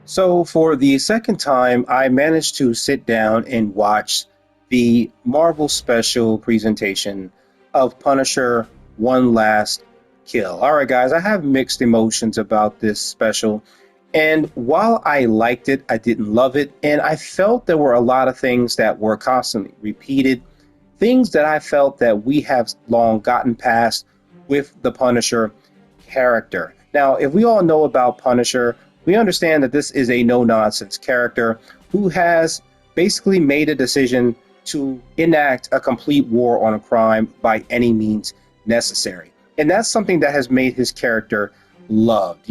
So, for the second time, I managed to sit down and watch the Marvel special presentation of Punisher One Last Kill. All right, guys, I have mixed emotions about this special. And while I liked it, I didn't love it. And I felt there were a lot of things that were constantly repeated, things that I felt that we have long gotten past with the Punisher character. Now, if we all know about Punisher, we understand that this is a no nonsense character who has basically made a decision to enact a complete war on a crime by any means necessary. And that's something that has made his character loved.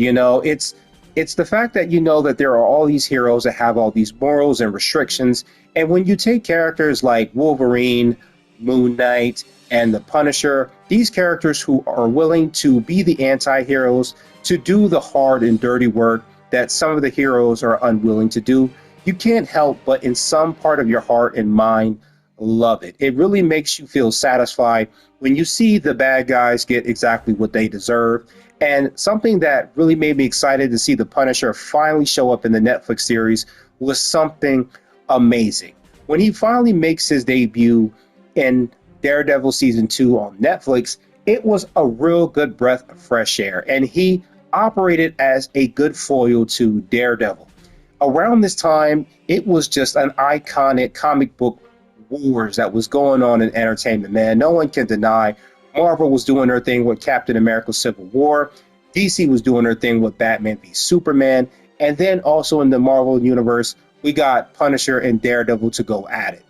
It's the fact that you know that there are all these heroes that have all these morals and restrictions. And when you take characters like Wolverine, Moon Knight, and the Punisher, these characters who are willing to be the anti-heroes, to do the hard and dirty work that some of the heroes are unwilling to do, you can't help but in some part of your heart and mind love it. It really makes you feel satisfied when you see the bad guys get exactly what they deserve. And something that really made me excited to see the Punisher finally show up in the Netflix series was something amazing. When he finally makes his debut in Daredevil season 2 on Netflix, it was a real good breath of fresh air, and he operated as a good foil to Daredevil. Around this time, it was just an iconic comic book wars that was going on in entertainment, man. No one can deny Marvel was doing their thing with Captain America Civil War. DC was doing their thing with Batman v Superman. And then also in the Marvel universe, we got Punisher and Daredevil to go at it.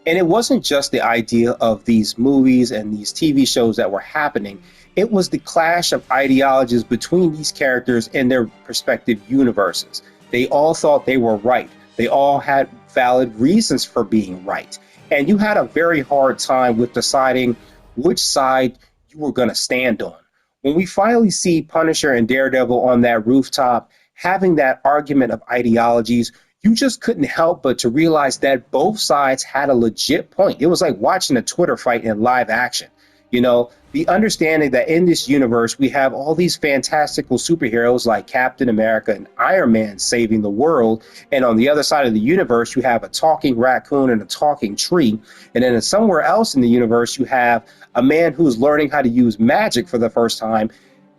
And it wasn't just the idea of these movies and these TV shows that were happening. It was the clash of ideologies between these characters and their respective universes. They all thought they were right. They all had valid reasons for being right. And you had a very hard time with deciding which side you were going to stand on. When we finally see Punisher and Daredevil on that rooftop having that argument of ideologies, you just couldn't help but to realize that both sides had a legit point. It was like watching a Twitter fight in live action. The understanding that in this universe, we have all these fantastical superheroes like Captain America and Iron Man saving the world. And on the other side of the universe, you have a talking raccoon and a talking tree. And then somewhere else in the universe, you have a man who's learning how to use magic for the first time.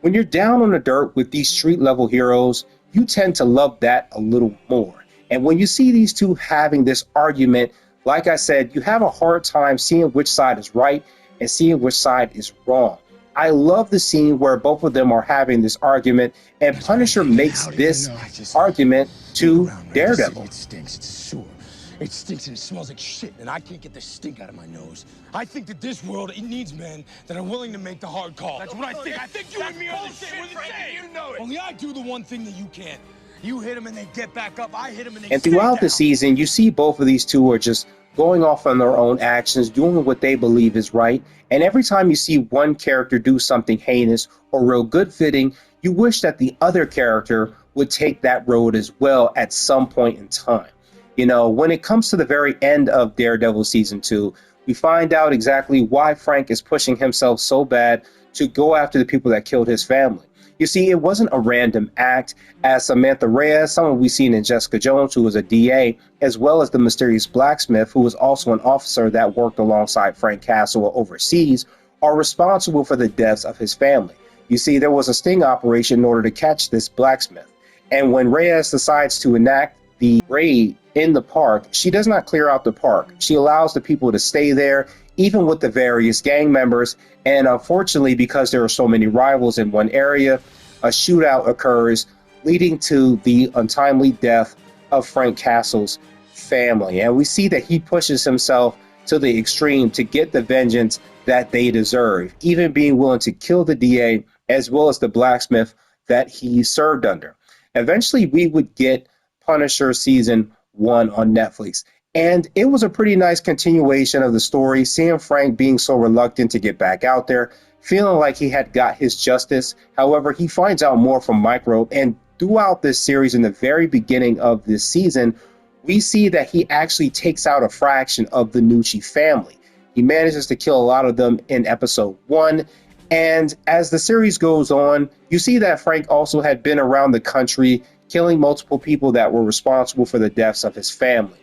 When you're down on the dirt with these street level heroes, you tend to love that a little more. And when you see these two having this argument, like I said, you have a hard time seeing which side is right and seeing which side is wrong. I love the scene where both of them are having this argument, and Punisher makes this argument to Daredevil. It stinks. It's a sewer. It stinks and it smells like shit, and I can't get the stink out of my nose. I think that this world, it needs men that are willing to make the hard call. That's what I think. I think you and me are the same. You know it. Only I do the one thing that you can't. You hit them and they get back up. I hit them and they And throughout the season, you see both of these two are just going off on their own actions, doing what they believe is right. And every time you see one character do something heinous or real good fitting, you wish that the other character would take that road as well at some point in time. When it comes to the very end of Daredevil season 2, we find out exactly why Frank is pushing himself so bad to go after the people that killed his family. You see, it wasn't a random act, as Samantha Reyes, someone we've seen in Jessica Jones, who was a DA, as well as the mysterious blacksmith, who was also an officer that worked alongside Frank Castle overseas, are responsible for the deaths of his family. You see, there was a sting operation in order to catch this blacksmith. And when Reyes decides to enact the raid in the park, she does not clear out the park. She allows the people to stay there, even with the various gang members. And unfortunately, because there are so many rivals in one area, a shootout occurs, leading to the untimely death of Frank Castle's family. And we see that he pushes himself to the extreme to get the vengeance that they deserve, even being willing to kill the DA as well as the blacksmith that he served under. Eventually, we would get Punisher season 1 on Netflix. And it was a pretty nice continuation of the story, seeing Frank being so reluctant to get back out there, feeling like he had got his justice. However, he finds out more from Microbe, and throughout this series, in the very beginning of this season, we see that he actually takes out a fraction of the Nucci family. He manages to kill a lot of them in episode 1. And as the series goes on, you see that Frank also had been around the country killing multiple people that were responsible for the deaths of his family.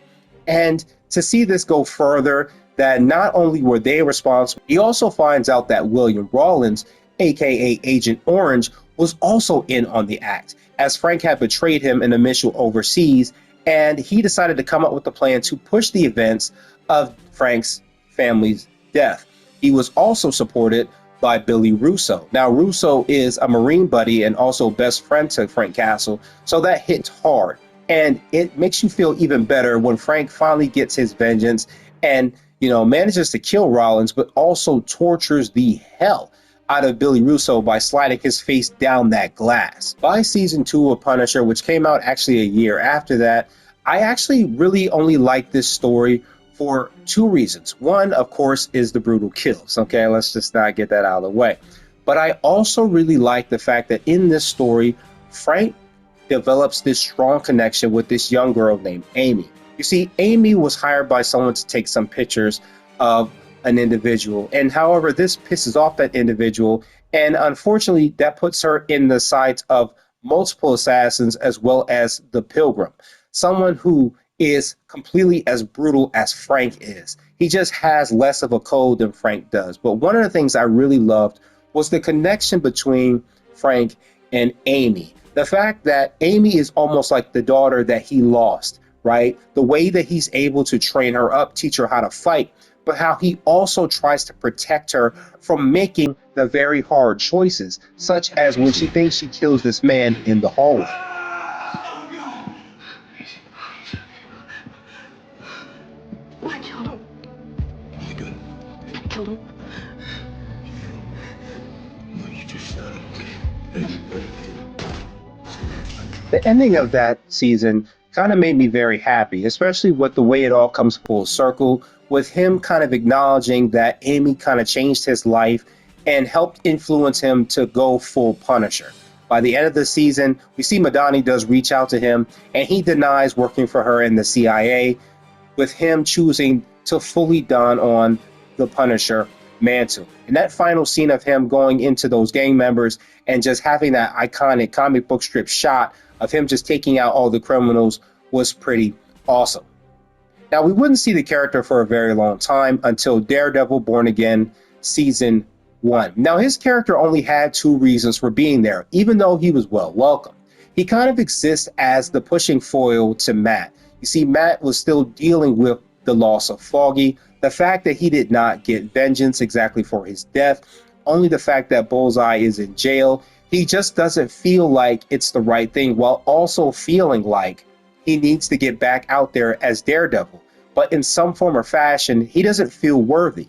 And to see this go further, that not only were they responsible, he also finds out that William Rawlins, aka Agent Orange, was also in on the act, as Frank had betrayed him in a mission overseas, and he decided to come up with a plan to push the events of Frank's family's death. He was also supported by Billy Russo. Now, Russo is a Marine buddy and also best friend to Frank Castle, so that hits hard. And it makes you feel even better when Frank finally gets his vengeance and, manages to kill Rawlins, but also tortures the hell out of Billy Russo by sliding his face down that glass. By season 2 of Punisher, which came out actually a year after that, I actually really only like this story for 2 reasons. One, of course, is the brutal kills. Okay, let's just not get that out of the way. But I also really like the fact that in this story, Frank develops this strong connection with this young girl named Amy. You see, Amy was hired by someone to take some pictures of an individual, and however, this pisses off that individual, and unfortunately, that puts her in the sights of multiple assassins as well as the Pilgrim, someone who is completely as brutal as Frank is. He just has less of a code than Frank does. But one of the things I really loved was the connection between Frank and Amy. The fact that Amy is almost like the daughter that he lost, right? The way that he's able to train her up, teach her how to fight, but how he also tries to protect her from making the very hard choices, such as when she thinks she kills this man in the hallway. I killed him. You good? I killed him. No, you just shot him. The ending of that season kind of made me very happy, especially with the way it all comes full circle, with him kind of acknowledging that Amy kind of changed his life and helped influence him to go full Punisher. By the end of the season, we see Madani does reach out to him, and he denies working for her in the CIA, with him choosing to fully don on the Punisher mantle. And that final scene of him going into those gang members and just having that iconic comic book strip shot of him just taking out all the criminals was pretty awesome. Now, we wouldn't see the character for a very long time until Daredevil Born Again Season 1. Now, his character only had 2 reasons for being there, even though he was well welcome. He kind of exists as the pushing foil to Matt. You see, Matt was still dealing with the loss of Foggy, the fact that he did not get vengeance exactly for his death, only the fact that Bullseye is in jail. He just doesn't feel like it's the right thing, while also feeling like he needs to get back out there as Daredevil. But in some form or fashion, he doesn't feel worthy.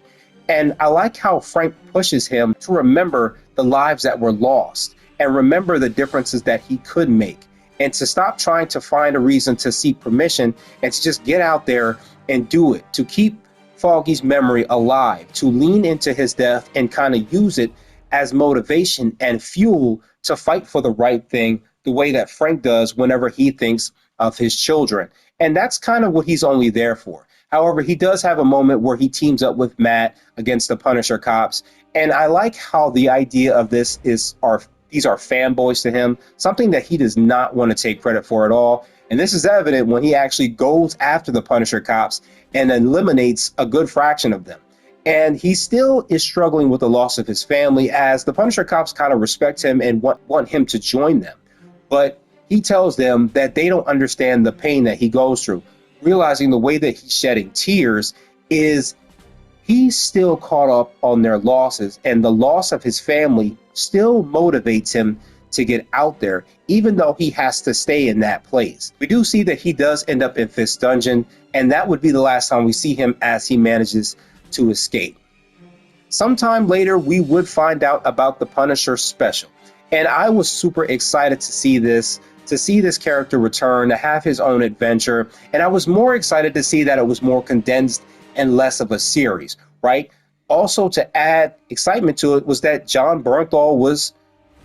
And I like how Frank pushes him to remember the lives that were lost and remember the differences that he could make, and to stop trying to find a reason to seek permission and to just get out there and do it, to keep Foggy's memory alive, to lean into his death and kind of use it as motivation and fuel to fight for the right thing, the way that Frank does whenever he thinks of his children. And that's kind of what he's only there for. However, he does have a moment where he teams up with Matt against the Punisher cops. And I like how the idea of this is these are fanboys to him, something that he does not want to take credit for at all. And this is evident when he actually goes after the Punisher cops and eliminates a good fraction of them. And he still is struggling with the loss of his family, as the Punisher cops kind of respect him and want him to join them. But he tells them that they don't understand the pain that he goes through, realizing the way that he's shedding tears is he's still caught up on their losses, and the loss of his family still motivates him to get out there, even though he has to stay in that place. We do see that he does end up in Fist Dungeon, and that would be the last time we see him as he manages to escape. Sometime later, we would find out about the Punisher special, and I was super excited to see this character return, to have his own adventure, and I was more excited to see that it was more condensed and less of a series, right? Also, to add excitement to it was that Jon Bernthal was,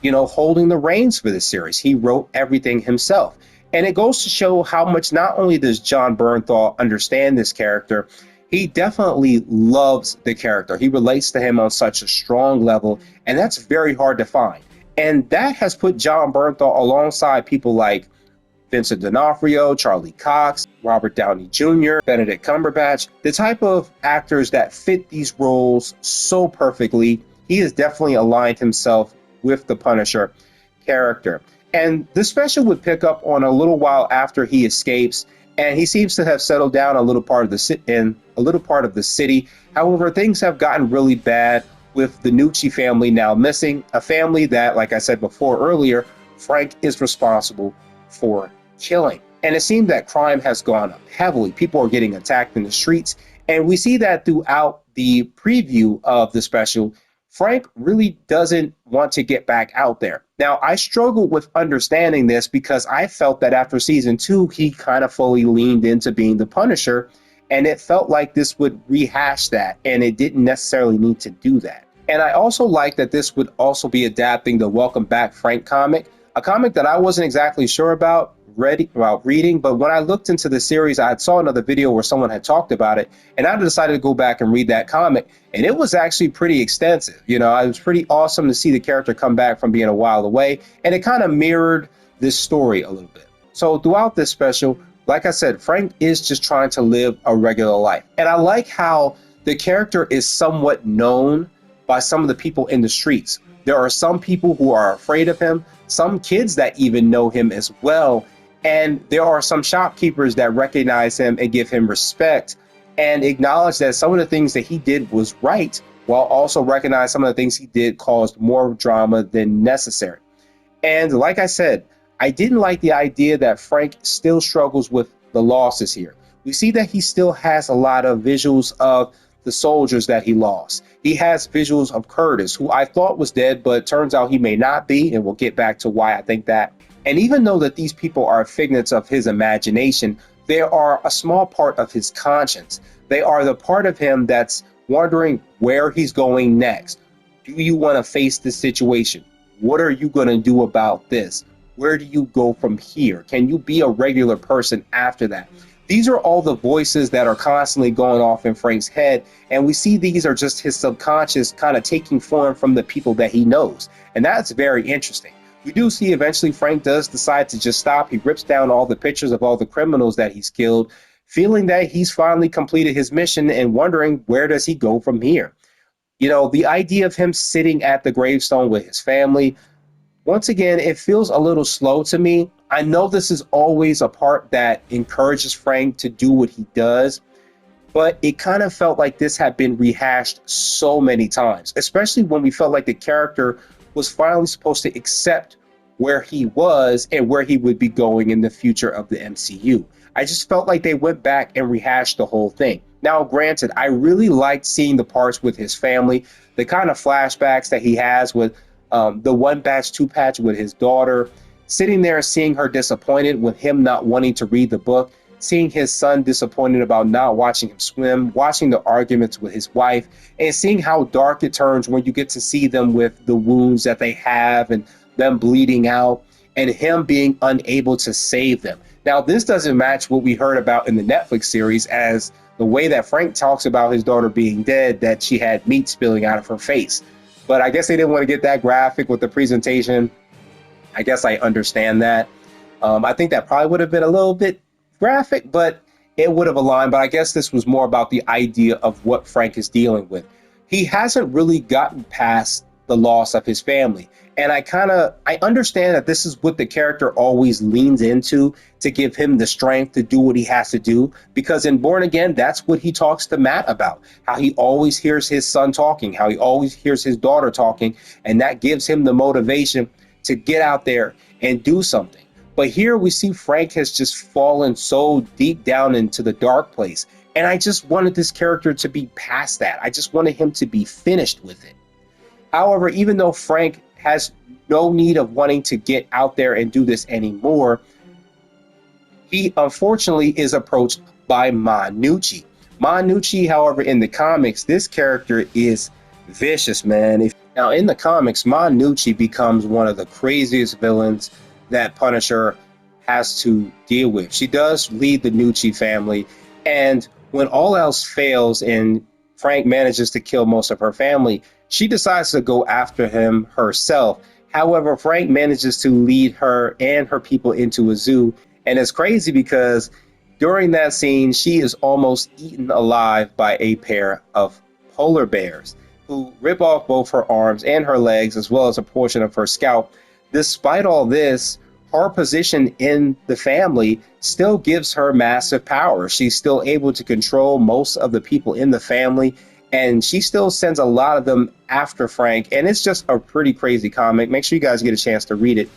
holding the reins for this series. He wrote everything himself. And it goes to show how much not only does Jon Bernthal understand this character, he definitely loves the character. He relates to him on such a strong level, and that's very hard to find. And that has put Jon Bernthal alongside people like Vincent D'Onofrio, Charlie Cox, Robert Downey Jr., Benedict Cumberbatch, the type of actors that fit these roles so perfectly. He has definitely aligned himself with the Punisher character. And the special would pick up on a little while after he escapes, and he seems to have settled down a little part of the city. However, things have gotten really bad with the Nucci family now missing, a family that, like I said before earlier, Frank is responsible for killing. And it seemed that crime has gone up heavily. People are getting attacked in the streets, and we see that throughout the preview of the special. Frank really doesn't want to get back out there. Now, I struggled with understanding this because I felt that after season 2, he kind of fully leaned into being the Punisher, and it felt like this would rehash that, and it didn't necessarily need to do that. And I also like that this would also be adapting the Welcome Back Frank comic, a comic that I wasn't exactly sure about reading, but when I looked into the series, I saw another video where someone had talked about it, and I decided to go back and read that comic, and it was actually pretty extensive. You know, it was pretty awesome to see the character come back from being a while away, and it kind of mirrored this story a little bit. So throughout this special, like I said, Frank is just trying to live a regular life, and I like how the character is somewhat known by some of the people in the streets. There are some people who are afraid of him, some kids that even know him as well, and there are some shopkeepers that recognize him and give him respect and acknowledge that some of the things that he did was right, while also recognize some of the things he did caused more drama than necessary. And like I said, I didn't like the idea that Frank still struggles with the losses here. We see that he still has a lot of visuals of the soldiers that he lost. He has visuals of Curtis, who I thought was dead, but turns out he may not be, and we'll get back to why I think that. And even though that these people are figments of his imagination, they are a small part of his conscience. They are the part of him that's wondering where he's going next. Do you want to face this situation? What are you going to do about this? Where do you go from here? Can you be a regular person after that? These are all the voices that are constantly going off in Frank's head, and we see these are just his subconscious kind of taking form from the people that he knows. And that's very interesting. We do see eventually Frank does decide to just stop. He rips down all the pictures of all the criminals that he's killed, feeling that he's finally completed his mission and wondering where does he go from here. You know, the idea of him sitting at the gravestone with his family, once again, it feels a little slow to me. I know this is always a part that encourages Frank to do what he does, but it kind of felt like this had been rehashed so many times, especially when we felt like the character was finally supposed to accept where he was and where he would be going in the future of the MCU. I just felt like they went back and rehashed the whole thing. Now, granted, I really liked seeing the parts with his family, the kind of flashbacks that he has with the one patch, two patch with his daughter, sitting there seeing her disappointed with him not wanting to read the book, seeing his son disappointed about not watching him swim, watching the arguments with his wife, and seeing how dark it turns when you get to see them with the wounds that they have and them bleeding out and him being unable to save them. Now, this doesn't match what we heard about in the Netflix series, as the way that Frank talks about his daughter being dead, that she had meat spilling out of her face. But I guess they didn't want to get that graphic with the presentation. I guess I understand that. I think that probably would have been a little bit graphic, but it would have aligned. But I guess this was more about the idea of what Frank is dealing with. He hasn't really gotten past the loss of his family. And I understand that this is what the character always leans into to give him the strength to do what he has to do. Because in Born Again, that's what he talks to Matt about, how he always hears his son talking, how he always hears his daughter talking. And that gives him the motivation to get out there and do something. But here we see Frank has just fallen so deep down into the dark place. And I just wanted this character to be past that. I just wanted him to be finished with it. However, even though Frank has no need of wanting to get out there and do this anymore, he unfortunately is approached by Ma Nucci. Ma Nucci, however, in the comics, this character is vicious, man. Now, in the comics, Ma Nucci becomes one of the craziest villains that Punisher has to deal with. She does lead the Nucci family, and when all else fails and Frank manages to kill most of her family, she decides to go after him herself. However, Frank manages to lead her and her people into a zoo, And it's crazy because during that scene, she is almost eaten alive by a pair of polar bears who rip off both her arms and her legs, as well as a portion of her scalp. Despite all this, her position in the family still gives her massive power. She's still able to control most of the people in the family, and she still sends a lot of them after Frank. And it's just a pretty crazy comic. Make sure you guys get a chance to read it.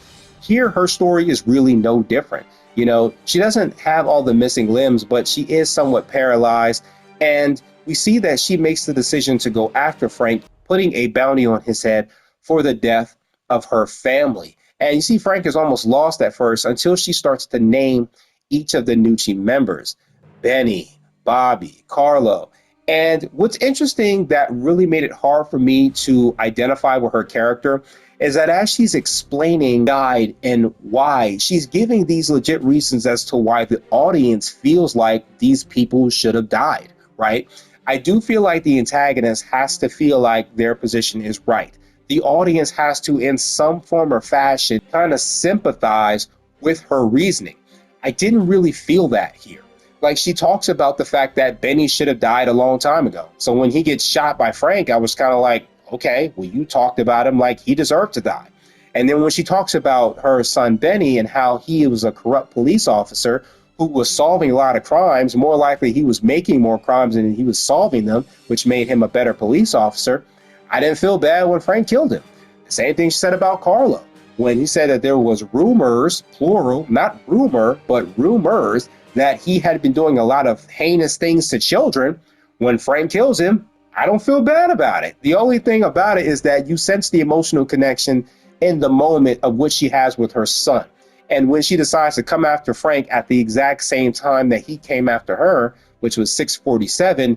Here, her story is really no different. You know, she doesn't have all the missing limbs, but she is somewhat paralyzed. And we see that she makes the decision to go after Frank, putting a bounty on his head for the death of her family. And you see Frank is almost lost at first until she starts to name each of the Nucci members: Benny, Bobby, Carlo. And what's interesting that really made it hard for me to identify with her character is that as she's explaining died and why, she's giving these legit reasons as to why the audience feels like these people should have died, right? I do feel like the antagonist has to feel like their position is right. The audience has to, in some form or fashion, kind of sympathize with her reasoning. I didn't really feel that here. Like, she talks about the fact that Benny should have died a long time ago. So when he gets shot by Frank, I was kind of like, okay, well, you talked about him like he deserved to die. And then when she talks about her son Benny and how he was a corrupt police officer who was solving a lot of crimes, more likely he was making more crimes than he was solving them, which made him a better police officer, I didn't feel bad when Frank killed him. The same thing she said about Carlo. When he said that there was rumors, plural, not rumor, but rumors, that he had been doing a lot of heinous things to children, when Frank kills him, I don't feel bad about it. The only thing about it is that you sense the emotional connection in the moment of what she has with her son. And when she decides to come after Frank at the exact same time that he came after her, which was 647,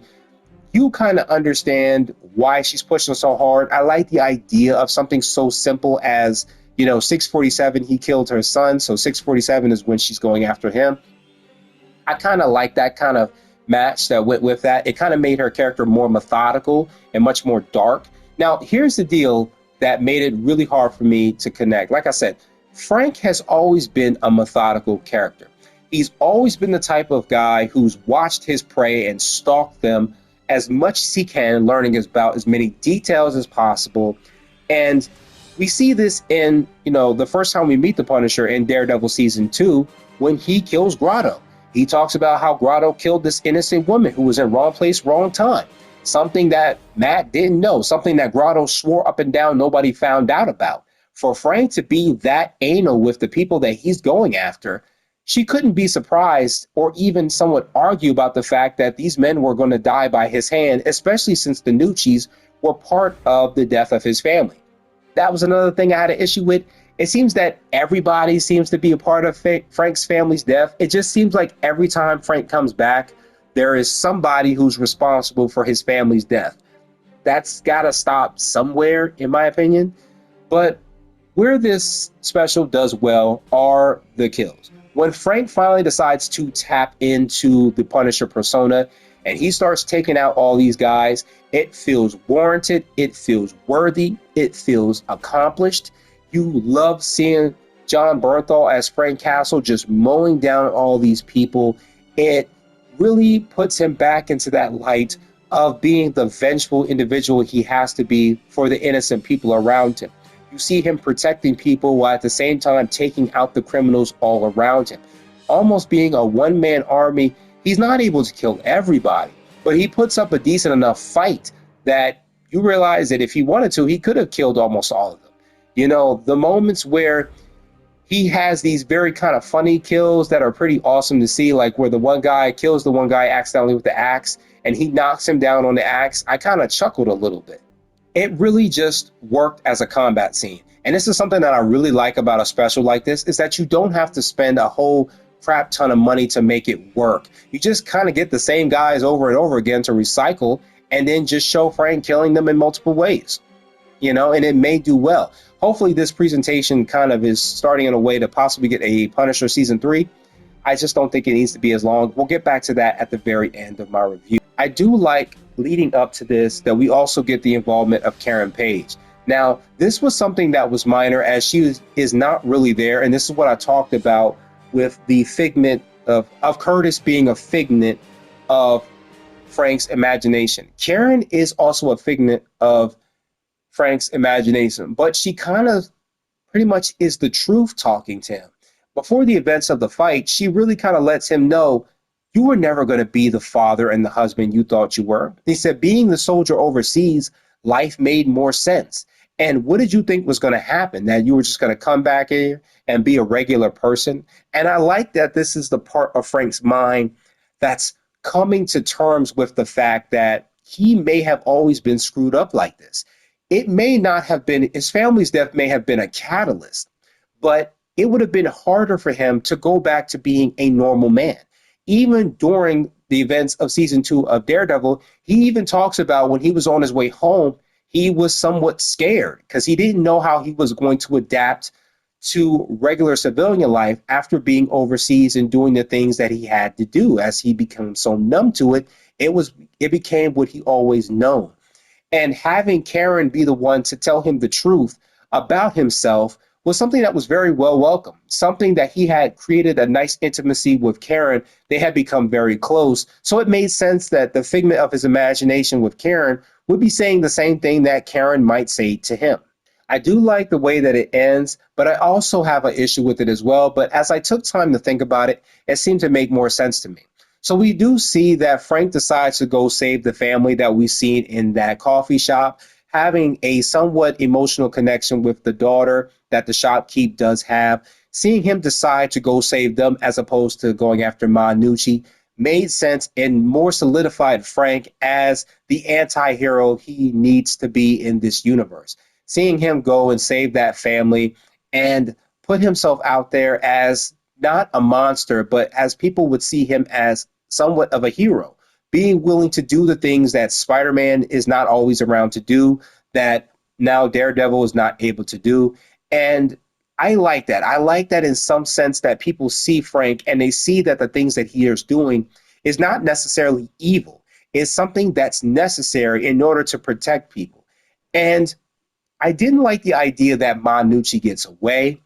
you kind of understand why she's pushing so hard. I like the idea of something so simple as, 647, he killed her son, so 647 is when she's going after him. I kind of like that kind of match that went with that. It kind of made her character more methodical and much more dark. Now, here's the deal that made it really hard for me to connect. Like I said, Frank has always been a methodical character. He's always been the type of guy who's watched his prey and stalked them as much as he can, learning about as many details as possible. And we see this in, the first time we meet the Punisher in Daredevil season 2, when he kills Grotto. He talks about how Grotto killed this innocent woman who was in wrong place, wrong time. Something that Matt didn't know, something that Grotto swore up and down nobody found out about. For Frank to be that anal with the people that he's going after, she couldn't be surprised or even somewhat argue about the fact that these men were going to die by his hand, especially since the Nuccis were part of the death of his family. That was another thing I had an issue with. It seems that everybody seems to be a part of Frank's family's death. It just seems like every time Frank comes back, there is somebody who's responsible for his family's death. That's got to stop somewhere, in my opinion. But where this special does well are the kills. When Frank finally decides to tap into the Punisher persona and he starts taking out all these guys, it feels warranted, it feels worthy, it feels accomplished. You love seeing Jon Bernthal as Frank Castle just mowing down all these people. It really puts him back into that light of being the vengeful individual he has to be for the innocent people around him. You see him protecting people while at the same time taking out the criminals all around him. Almost being a one-man army, he's not able to kill everybody, but he puts up a decent enough fight that you realize that if he wanted to, he could have killed almost all of them. The moments where he has these very kind of funny kills that are pretty awesome to see, like where the one guy kills the one guy accidentally with the axe and he knocks him down on the axe, I kind of chuckled a little bit. It really just worked as a combat scene. And this is something that I really like about a special like this, is that you don't have to spend a whole crap ton of money to make it work. You just kind of get the same guys over and over again to recycle and then just show Frank killing them in multiple ways, and it may do well. Hopefully this presentation kind of is starting in a way to possibly get a Punisher season 3. I just don't think it needs to be as long. We'll get back to that at the very end of my review. I do like, leading up to this, that we also get the involvement of Karen Page. Now, this was something that was minor, as she is not really there, and this is what I talked about with the figment of Curtis being a figment of Frank's imagination. Karen is also a figment of Frank's imagination, but she kind of pretty much is the truth talking to him. Before the events of the fight, she really kind of lets him know you were never going to be the father and the husband you thought you were. He said, being the soldier overseas, life made more sense. And what did you think was going to happen? That you were just going to come back here and be a regular person? And I like that this is the part of Frank's mind that's coming to terms with the fact that he may have always been screwed up like this. It may not have been, his family's death may have been a catalyst, but it would have been harder for him to go back to being a normal man. Even during the events of season 2 of Daredevil, he even talks about when he was on his way home, he was somewhat scared because he didn't know how he was going to adapt to regular civilian life after being overseas and doing the things that he had to do. As he became so numb to it, it became what he always known. And having Karen be the one to tell him the truth about himself was something that was very well welcome, something that he had created a nice intimacy with Karen. They had become very close. So it made sense that the figment of his imagination with Karen would be saying the same thing that Karen might say to him. I do like the way that it ends, but I also have an issue with it as well. But as I took time to think about it, it seemed to make more sense to me. So we do see that Frank decides to go save the family that we seen in that coffee shop, having a somewhat emotional connection with the daughter that the shopkeep does have. Seeing him decide to go save them as opposed to going after Manucci made sense and more solidified Frank as the anti-hero he needs to be in this universe. Seeing him go and save that family and put himself out there as not a monster, but as people would see him as somewhat of a hero, being willing to do the things that Spider-Man is not always around to do, that now Daredevil is not able to do. And I like that. I like that in some sense that people see Frank and they see that the things that he is doing is not necessarily evil. It's something that's necessary in order to protect people. And I didn't like the idea that Manucci gets away,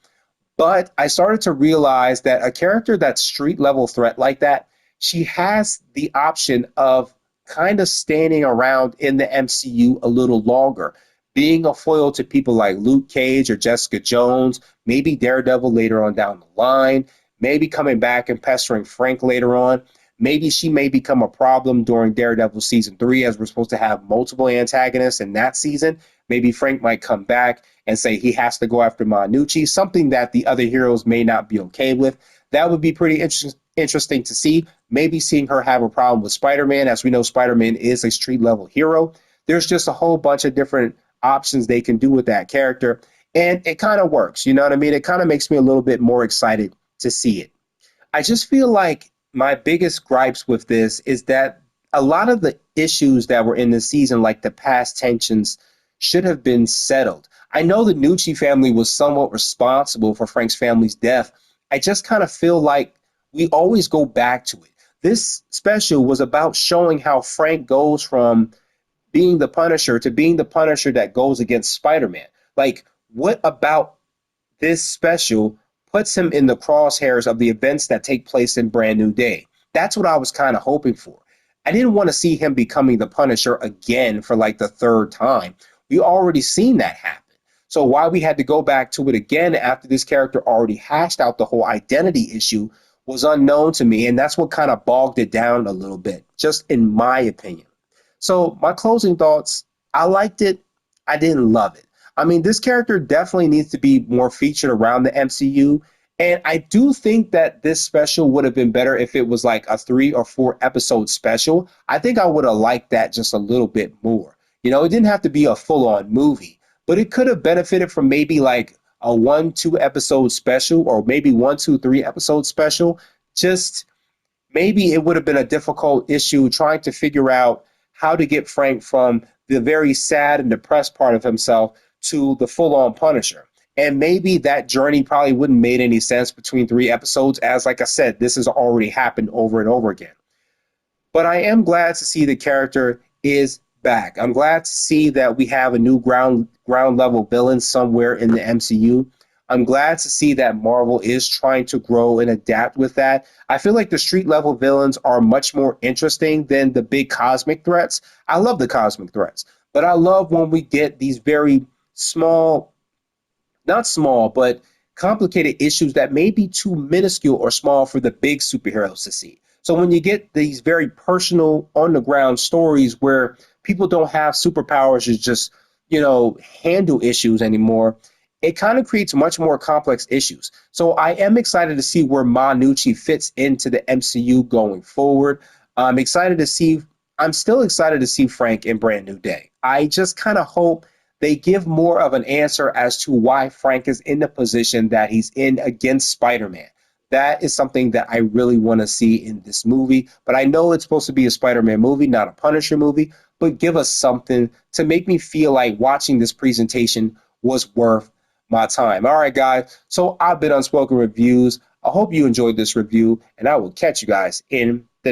but I started to realize that a character that's street level threat like that, she has the option of kind of standing around in the MCU a little longer, being a foil to people like Luke Cage or Jessica Jones, maybe Daredevil later on down the line, maybe coming back and pestering Frank later on. Maybe she may become a problem during Daredevil season 3, as we're supposed to have multiple antagonists in that season. Maybe Frank might come back and say he has to go after Manucci, something that the other heroes may not be okay with. That would be pretty interesting to see. Maybe seeing her have a problem with Spider-Man. As we know, Spider-Man is a street-level hero. There's just a whole bunch of different options they can do with that character, and it kind of works. You know what I mean? It kind of makes me a little bit more excited to see it. I just feel like my biggest gripes with this is that a lot of the issues that were in the season, like the past tensions, should have been settled. I know the Nucci family was somewhat responsible for Frank's family's death. I just kind of feel like we always go back to it. This special was about showing how Frank goes from being the Punisher to being the Punisher that goes against Spider-Man. Like, what about this special puts him in the crosshairs of the events that take place in Brand New Day? That's what I was kind of hoping for. I didn't want to see him becoming the Punisher again for like the third time. We already seen that happen. So why we had to go back to it again after this character already hashed out the whole identity issue was unknown to me. And that's what kind of bogged it down a little bit, just in my opinion. So my closing thoughts, I liked it. I didn't love it. I mean, this character definitely needs to be more featured around the MCU. And I do think that this special would have been better if it was like a 3 or 4 episode special. I think I would have liked that just a little bit more. You know, it didn't have to be a full-on movie, but it could have benefited from maybe like a 1-2 episode special, or maybe 1-2-3 episode special. Just maybe it would have been a difficult issue trying to figure out how to get Frank from the very sad and depressed part of himself to the full-on Punisher. And maybe that journey probably wouldn't made any sense between 3 episodes, as like I said, this has already happened over and over again. But I am glad to see the character is back. I'm glad to see that we have a new ground level villain somewhere in the MCU. I'm glad to see that Marvel is trying to grow and adapt with that. I feel like the street level villains are much more interesting than the big cosmic threats. I love the cosmic threats, but I love when we get these very small, not small, but complicated issues that may be too minuscule or small for the big superheroes to see. So when you get these very personal, on the ground stories where people don't have superpowers to just, handle issues anymore, it kind of creates much more complex issues. So I am excited to see where Manucci fits into the MCU going forward. I'm excited to see. I'm still excited to see Frank in Brand New Day. I just kind of hope they give more of an answer as to why Frank is in the position that he's in against Spider-Man. That is something that I really want to see in this movie. But I know it's supposed to be a Spider-Man movie, not a Punisher movie. But give us something to make me feel like watching this presentation was worth my time. All right, guys. So I've been Unspoken Reviews. I hope you enjoyed this review, and I will catch you guys in